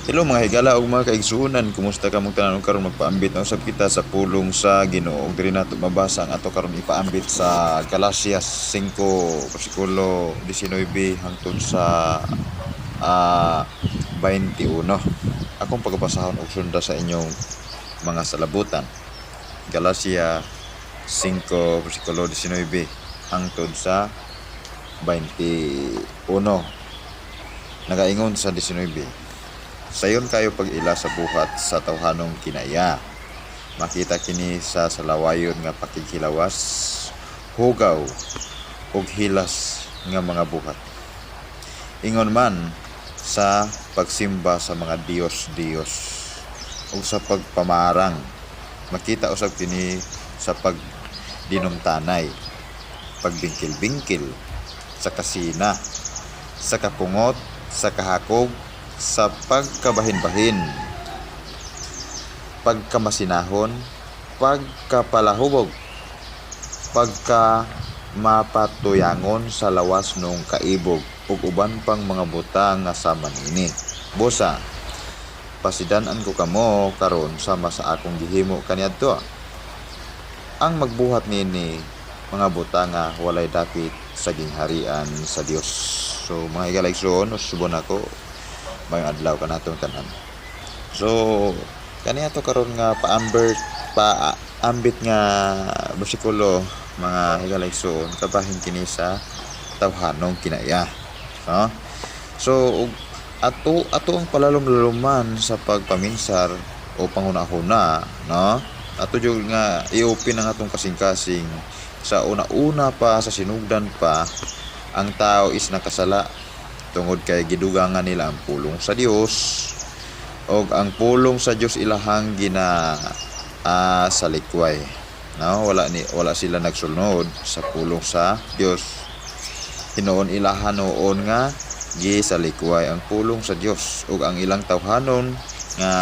Hello mga higala ug mga kaigsuonan, kumusta ka mong tanan karon magpaambit na usab kita sa pulong sa Ginoo. Diri nato mabasa ang ato karon ipaambit sa Galasias 5 bersikulo 19 hangtod sa 21. Akong pagbasahon og sunda sa inyong mga salabutan. Galacia 5 bersikulo 19 hangtod sa 21. Nagaingon sa 19. Sayon kayo pag-ila sa buhat sa tawhanong kinaya. Makita kini sa salawayon nga pakighilawas, hugaw ug hilas nga mga buhat. Ingon man sa pagsimba sa mga Diyos ug sa pagpamarang. Makita usab kini sa pagdinumtanay, pagbingkil-bingkil, sa kasina, sa kapungot, sa kahakog, sa pagkabahin-bahin, pagkamasinahon, pagkapalahubog, pagkamapatuyangon sa lawas nung kaibog ug uban pang mga butang nga sama nini. Busa, pasidan-an ko kamo karon sama sa akong gihimo kaniadto. Ang magbuhat nini mga butang nga walay dapit sa gingharian sa Dios. So mga higalayson, usubon ako may adlaw kanatong tanan. So kaniya to karon nga paambit nga bersikulo mga higalayson kabahin kini sa tawhanong kinaya. No? So ato ang palalom-laluman sa pagpaminsar o pangunahuna, no? Ato jud nga i-open ang atong kasing-kasing sa una-una pa sa sinugdan pa ang tao is nakasala tungod kay gidugangan nila ang pulong sa Dios og ang pulong sa Dios ilahang sa likway. No, wala sila nagsunod sa pulong sa Dios. Hinoon ilahan noon nga sa likway ang pulong sa Dios ug ang ilang tawhanon nga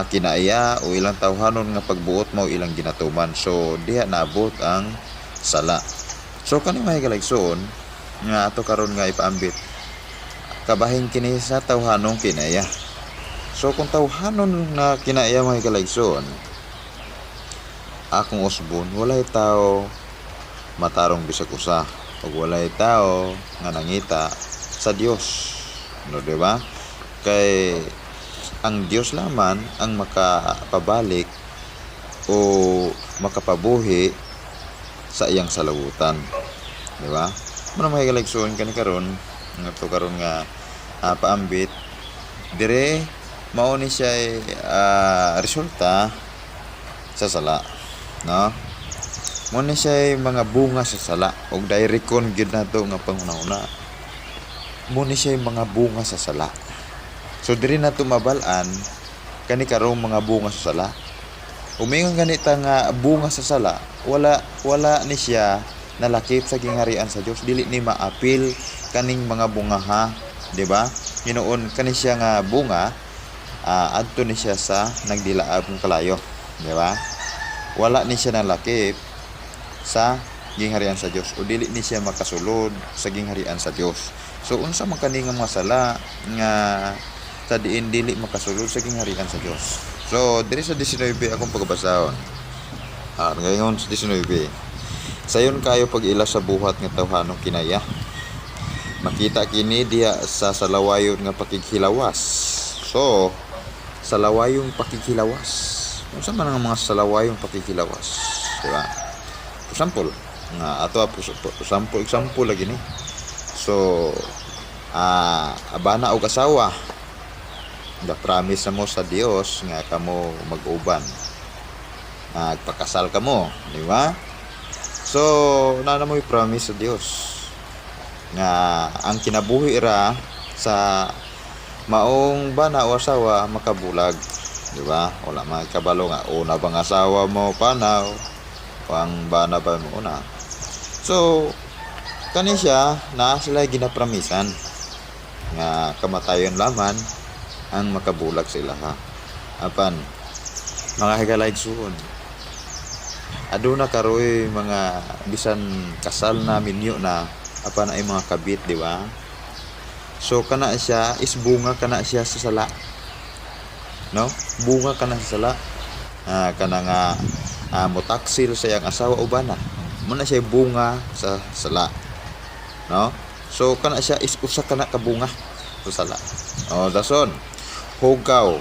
kinaya o ilang tawhanon nga pagbuot mao ilang ginatuman. So diha naabot ang sala. So kani mga higalayson nga ato karon nga ipaambit kabahin kini sa tawhanong kinaya. So kung tawhanon na kinaya mga higalayson, akong usbon walay tao matarong bisag usa ug walay tao nga nangita sa Dios, no, di ba? Kay ang Dios laman ang makapabalik o makapabuhi sa iyang salabutan, di ba? Muna mga higalayson kani karon nga to karon nga paambit dire mao ni siya resulta sa sala, no? Mao ni siya mga bunga sa sala og direct-on gyud nato nga panghunahuna. Mao ni siya mga bunga sa sala. So diri nato mabal-an kani karong mga bunga sa sala. Umingon ganita nga bunga sa sala, wala ni siya nalakip sa gingharian sa Dios, dili ni maapil kaning mga bungaha, di ba? Hinoon kani siya nga bunga adto ni siya sa nagdilaab ng kalayo, di ba? Wala ni siya nalakip sa gingharian sa Dios o dili ni siya makasulod sa gingharian sa Dios. So unsa man kani nga mga sala nga sa diin dili makasulod sa gingharian sa Dios. So diri sa 19 akong pagbasahon. Ngayon sa 19. Sayon kayo pag-ila sa buhat nga tawhanong kinaya. Makita kini diha sa salawayon nga pakighilawas. So, salawayong pakighilawas. Unsa man ang mga salawayong pakighilawas, di ba? Example, nga ato example lagi ni. So, abana og asawa. Da promise mo sa Dios nga kamo mag-uban. Nagpakasal kamo, di ba? So, na mo'y promise sa Dios nga ang kinabuhi ra sa maong bana o asawa makabulag, di ba? Wala man kabalo nga una bang asawa mo panaw o ang bana ba mo una. So, kani siya na sila ginapramisan nga kamatayon laman ang makabulag sila ha. Apan mga higalayson, aduna karoy mga bisan kasal na minyo na apan ay mga kabit, di ba? So kana siya is bunga kana siya sa sala. No? Bunga kana sa sala. Kana nga motaksil sa iyang asawa uban na. Muna siya bunga sa sala. No? So kana siya is usa kana ka bunga sa sala. Dason. Hugaw.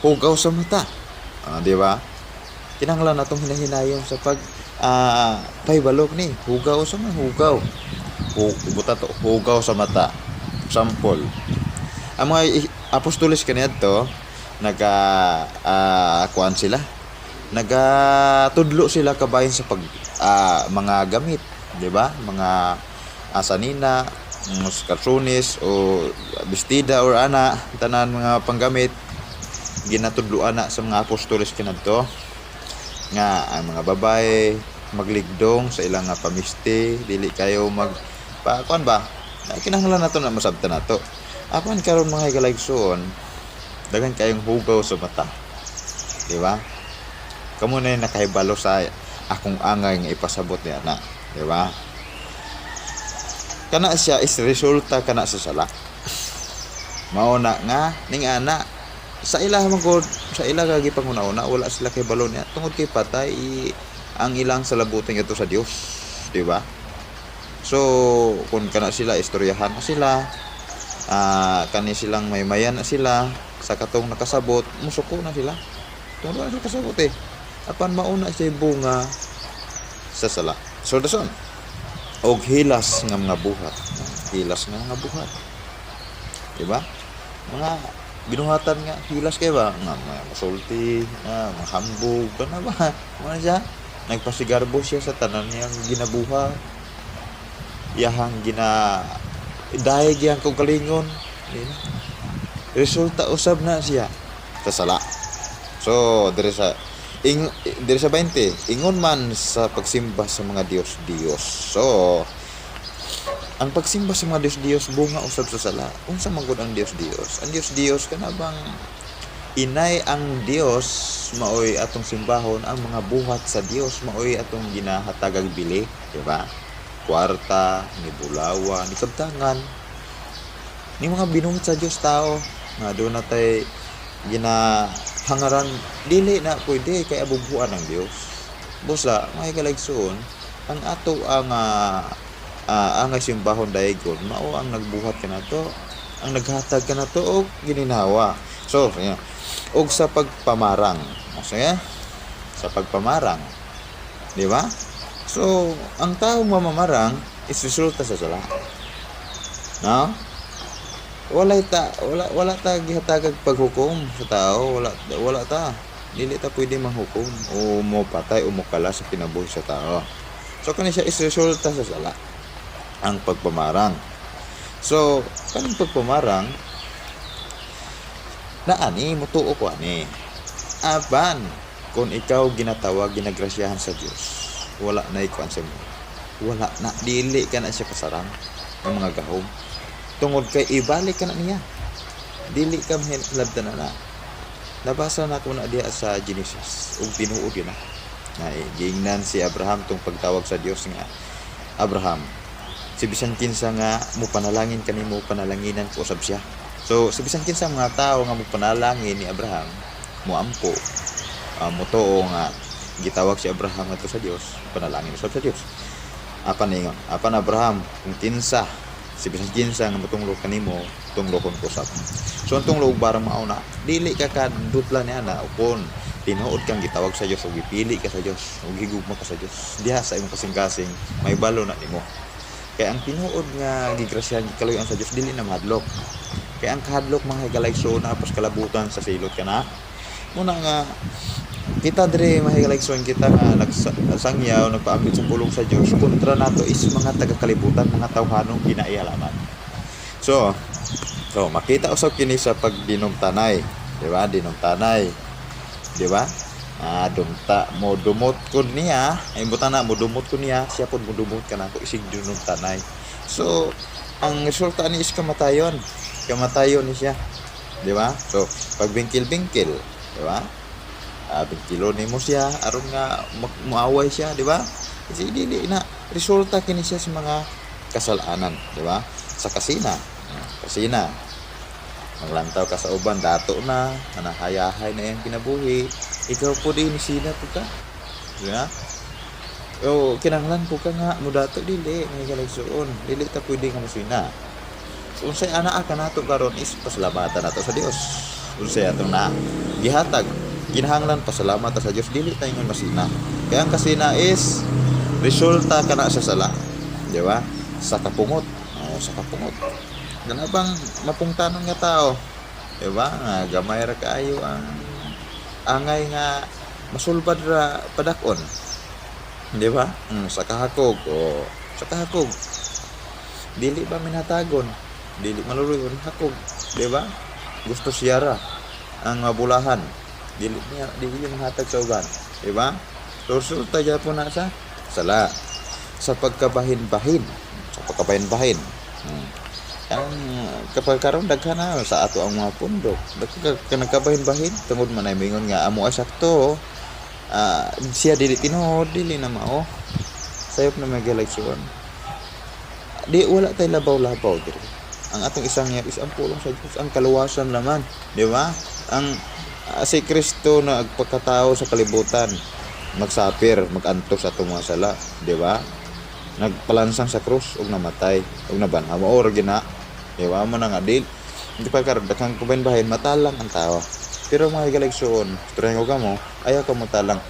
Hugaw sa mata. Di ba? Kinahanglan natong hinahinayon sa pag paybalok ni hugaw sa mga hugaw. Hugaw sa mata. Sample. Ang mga apostoles kaniadto kuan sila. Tudlo sila kabahin sa pag mga gamit, di ba? Mga asanina, kalsones o bestida or ana, tanan mga panggamit ginatudloan na sa mga apostoles kaniadto nga ang mga babae magligdong sa ilang pamiste, dili kayo kuan ba? Kinahanglan nato na masabtan nato. Apan karon mga higalaigsoon, daghan kayong hugaw sa mata. Di ba? Kamo na nakahibalo sa akong angay nga ipasabot niya na, di ba? Kana siya is resulta kana sa sala. Mao na nga ning ana sa ila magod sa ila kagi panguna-una wala sila kay balo niya tungod kay patay ang ilang salabutan ito sa Dios, di ba? So kung kana sila istoryahan na sila, kani silang maymayan na sila sa katong nakasabot, musuko na sila. Tungod na sila kasabot apan mauna siya bunga sa sala. So dason og hilas nga mga buhat. Hilas nga mga buhat. Di ba? Mga binuhatan nga hilas kay ba nga masulti, mahambog kana ba? Ano siya? Nagpasigarbo siya sa tanan niyang ginabuha. Iyahang dahil yang kong kalingon. Resulta usab na siya sa sala. So dire sa 20 ingon man sa pagsimba sa mga Diyos. So ang pagsimba sa mga Diyos bunga usab sa sala. Unsa man gud ang Diyos? Ang Diyos kana bang inay ang Dios maoy atong simbahon, ang mga buhat sa Dios maoy atong ginahatagag bili, di ba? Kwarta, ni bulawa, ni kabtangan, ni mga binungit sa Dios tao nga doon natay ginahangaran dili na pwede kay abubuan ng Dios. Busa may kaligsoon ang ato ang simbahon dayon mao ang nagbuhat kanato, ang naghatag kanato og gininawa. So og sa pagpamarang, sa pagpamarang, di ba? So ang taong mamamarang is resulta sa sala. No? Wala ta gihatagag paghukom sa tao, wala ta. Dili ta pwede manghukom o mo patay o mo kala sa kinabuhi sa tao. So kani siya is resulta sa sala, ang pagpamarang. So kanang pagpamarang na mutuo ko aban kung ikaw ginatawag, ginagrasyahan sa Dios, wala na ikuan sa mo, wala na, dili ka na siya kasarang ng mga gahom tungod kay ibalik ka na niya, dili ka mahinlabdan na. Nabasa na ko na diha sa Genesis ug tinuod yun na giingnan si Abraham tong pagtawag sa Dios nga Abraham, si bisan kinsa nga mo panalangin kanimo panalanginan ko usab siya. So si bisan kinsa mga tao nga mo panalangin ni Abraham mo ampo, mo tuo nga gitawag si Abraham ato sa Dios, panalangin usab sa Dios. Apan Abraham kung kinsa si bisan kinsa nga matunglo kanimo tunglokon ko usab. So ang tunglog barang mauna dili ka kadutlan ni ana ukon tinuod kang gitawag sa Dios ug gipili ka sa Dios ug higugma ka sa Dios diha sa imong kasing-kasing may balo na nimo. Kaya ang tinuod nga gigrasyahan gikaluyan sa Dios dili na mahadlok. Kaya ang kahadlok mga higalayso na pas kalabutan sa silot ka na. Muna nga kita dire mga higalayso kita nga nagsangyaw nagpaambit sa pulong sa Dios, kontra nato is mga taga-kalibutan, mga tawhanong ginaialaman. So makita usab kini sa pagdinom tanay, di ba? Dinom tanay, di ba? Dumta mo dumot ko niya, imbutan na mo dumot ko niya, siya pud mo dumot kanako isig dinom tanay. So ang resulta ni is kamatayon ni siya, di ba? So pag bingkil-bingkil, di ba? Bingkilo nimo siya aron nga muaway siya, di ba? Kasi dili na resulta kini siya sa mga kasalanan, di ba? sa kasina. Kasina. Maglantaw ka sa uban, dato na, hayahay na yung kinabuhi. Ikaw po din, sina po ka. Diba? O, kinanglan po ka nga, mo dato dili, may kaligsuon. Dili ta pwede nga masina. Unsay ana ka nato karon is pasalamatan nato sa Dios. Unsay atong na gihatag, ginahanglan pasalamat sa Dios, dili tayo nga masina. Kaya ang kasina is resulta kana sa sala. Di ba? Sa kapungot. O, sa kapungot. Ganabang mapungtanon nga tao. Di ba? Nga gamay ra kaayo ang angay nga masulbad ra padakon. Di ba? Sa kahakog. O, sa kahakog. Dili ba minatagon? Dili maluluyon hakog. Di ba? Gusto siya ra ang mabulahan. Dili manhatag sa uban. Di ba? Resulta dyan po na sa sala. Sa pagkabahin-bahin. Ang kapag karon daghan na sa ato ang mga pundok, nagkabahin-bahin tungod man ay mingon nga amo ay sakto. Siya dili tinuod, dili na mao. Sayop na may galaksyon. Di wala tay labaw-labaw diri. Ang atong isang is ang pulong sa Dios, ang kaluwasan naman, di ba? Ang si Kristo na agpakatao sa kalibutan, magsapir, magantos sa atong mga sala, di ba? Nagpalansang sa krus ug namatay ug nabanhaw mo or gina, di ba? Mo na nga dil hindi pa karon dakang kubahin matalang ang tao, pero mga higaligsoon turango ka mo ayaw ka mo talang,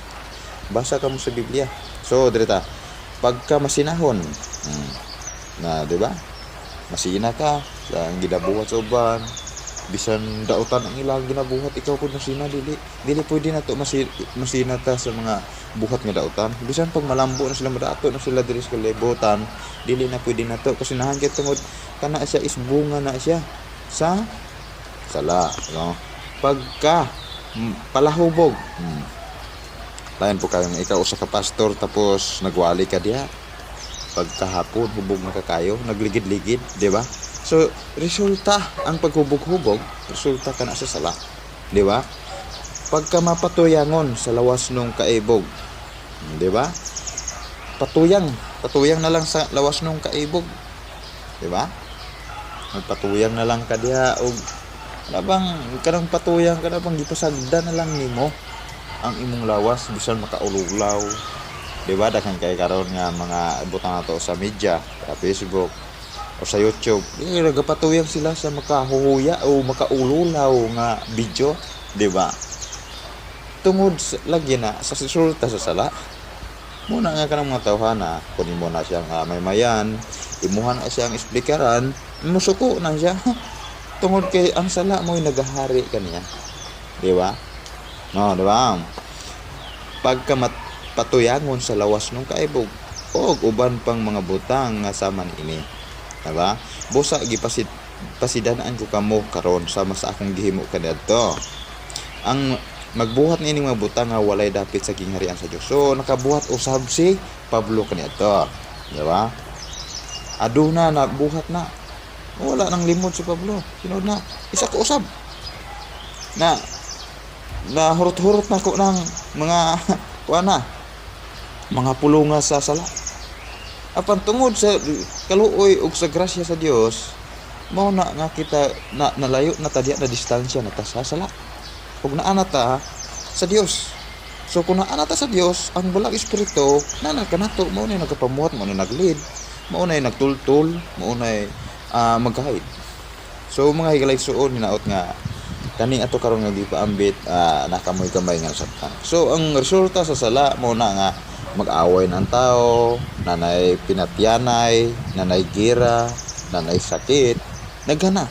basa ka mo sa Biblia. So direta pagka masinahon na, di ba, masina ka sa ginabuhat sa uban, bisan dautan ang ilang ginabuhat, ikaw pud masina, dili pwede na to masina ta sa mga buhat nga dautan. Bisan pag malambo na sila, madato na sila diri sa kalibutan, dili na pwede na to kasi nahangkit tungod kana siya is bunga na siya sa sala, no? Pagka palahubog, lain po kayo ikaw usa ka pastor tapos nagwali ka diha, pagkahapon hubog na kakayo, nagligid-ligid, di ba? So resulta ang paghubog-hubog, resulta kana sa sala, di ba? Pagka mapatuyangon sa lawas nung kaibog, di ba? Patuyang na lang sa lawas nung kaibog, di ba? Magpatuyang na lang ka diha og labang kanang patuyang ka na bang gipasagda na lang nimo ang imong lawas bisan makaululaw. Diba, daghang kay karon nga mga butang nato sa media, sa Facebook o sa YouTube, nagapatuyang sila sa makahuhuya o makaululaw nga video, diba? Tungod lagi na sa resulta sa sala. Muna nga kanang mga tawhana, kunin mo na siya nga maymayan, imuhan na siyang explikaran, musuko na siya. Tungod kay ang sala mo'y nagahari kaniya, diba? No, diba? Pagka patuyangon sa lawas nung kaibog o uban pang mga butang nga saman ini, diba? Busa pasidanaan ko kamo karon sama sa akong gihimo kaniadto. Ang magbuhat ni ining mga butang nga walay dapit sa gingharian sa Dios. So nakabuhat usab si Pablo kaniadto, diba? Aduna na buhat na. Wala nang limod si Pablo. Sunod na isa ka usab na hurot-hurot na ko ng mga kuana, mga pulunga sa sala. Apan tungod sa kaluoy ug sa grasya sa Dios, mao na nga kita nalayo na tadya na distansya na ta sa sala. Ug naa na ta sa Dios. So kung naa na ta sa Dios, ang balang espiritu na kanato mao na nagapamuhat, mao na naglid, mao na nagtultol, mao na mag-guide. So mga higaligsoon hinaot nga kani ato karon nga gipaambit nakamoy-kamay nga saktan. So ang resulta sa sala mo na nga mag-away ng tao, nanay pinatyanay, nanay gira, nanay sakit, naghana,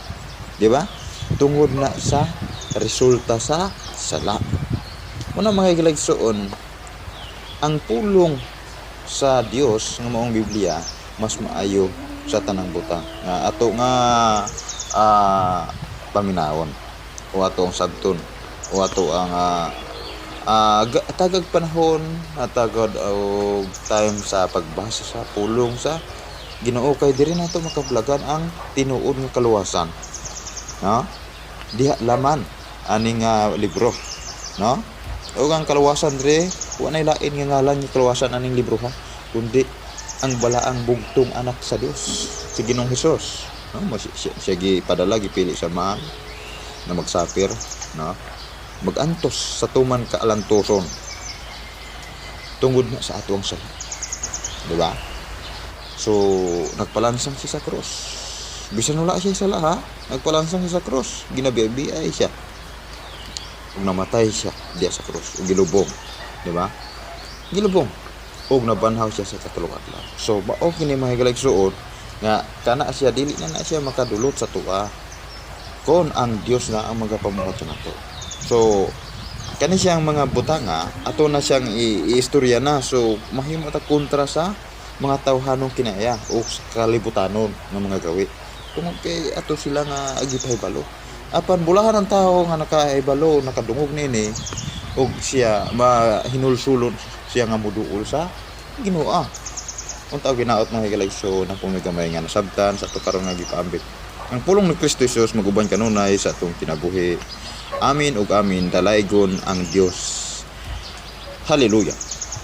di ba? Tungod na sa resulta sa sala. Muna mga higaligsoon, ang pulong sa Dios nga maong Biblia mas maayo sa tanang butang nga ato nga paminawon o ato ang sabton o ato ang tagag panahon tagad og time sa pagbasa sa pulong sa Ginoo kay diri nato makablagan ang tinuod nga kaluwasan, no? Diha laman aning libro, no? O ang kaluwasan diri wa nay lain nga ngalan nga kaluwasan aning libro ha, kundi ang balaang bugtong anak sa Dios si Ginoong Hesus, no? Siya gipadala gipili sa man na magsapir, no? Magantos sa tuman kaalantoson tungod na sa atuang sahi, di ba? So nagpalansang siya sa cross, bisan wala siya sa laha, nagpalansang siya sa cross, ginabiay siya ug namatay siya diya sa cross ug gilubong, di ba? Gilubong ug nabanhaw siya sa katulong adlaw. So mao kini mga higalag-suod nga kana siya dili na siya makadulot sa tuwa kon ang Dios na ang magapamuhat sa nato. So kani siyang mga butanga ato na siyang iistorya na, so mahimo ta kontra sa mga tawhanong kinaya o kalibutanon ng mga gawi. Kung kay ato sila nga agipahibalo, apan bulahan ang tao nga nakahibalo, nakadungog nini og siya mahinulsulon siya nga muduol sa Ginoo. Unta ginaot mga higalag-suod na pumigamay nga nasabtan sa ato karon nga gipaambit ang pulong ni Kristo Jesus maguban kanunay sa atong kinabuhi. Amin ug amin, dalaygon ang Dios. Hallelujah.